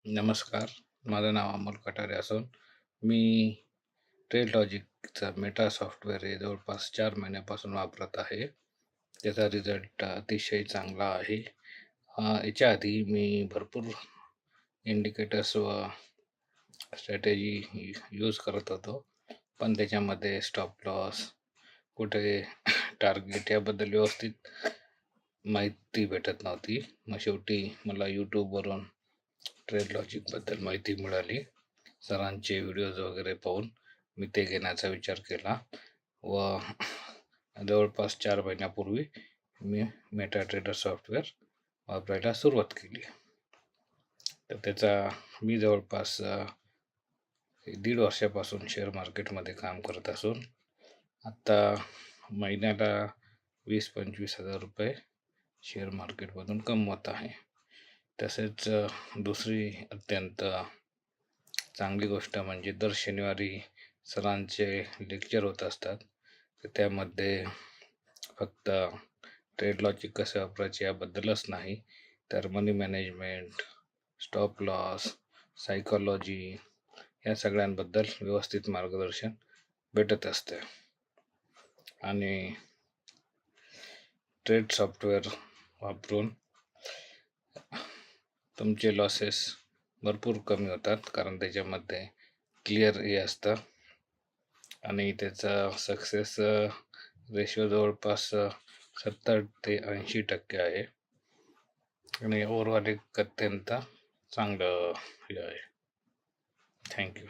नमस्कार. माझं नाव अमोल कटारे असून मी ट्रेडलॉजिकचा मेटा सॉफ्टवेअर हे जवळपास 4 महिन्यापासून वापरत आहे. त्याचा रिझल्ट अतिशय चांगला आहे. याच्या आधी मी भरपूर इंडिकेटर्स व स्ट्रॅटेजी यूज करत होतो. पण त्याच्यामध्ये स्टॉप लॉस, कुठे टार्गेट याबद्दल व्यवस्थित माहिती भेटत नव्हती. मग शेवटी मला यूट्यूबवरून ट्रेडलॉजिकबद्दल माहिती मिळाली. सरांचे व्हिडिओज वगैरे पाहून मी ते घेण्याचा विचार केला व जवळपास 4 महिन्यापूर्वी मी मेटा ट्रेडर सॉफ्टवेअर वापरायला सुरुवात केली. तर त्याचा मी जवळपास 1.5 वर्षापासून शेअर मार्केटमध्ये काम करत असून आत्ता महिन्याला 20-25 हजार रुपये शेअर मार्केटमधून कमवत आहे. तसेच दुसरी अत्यंत चांगली गोष्ट म्हणजे दर शनिवारी सरांचे लेक्चर होत असतात. तर त्यामध्ये फक्त ट्रेड लॉजिक कसे वापरायचे याबद्दलच नाही, तर मनी मॅनेजमेंट, स्टॉप लॉस, सायकॉलॉजी या सगळ्यांबद्दल व्यवस्थित मार्गदर्शन भेटत असते. आणि ट्रेड सॉफ्टवेअर वापरून तुमचे लॉसेस भरपूर कमी होतात, कारण त्याच्यामध्ये क्लिअर हे असतं आणि त्याचा सक्सेस रेशो जवळपास 70 ते 80% आहे आणि ओव्हरऑल एक अत्यंत चांगलं हे आहे. थँक्यू.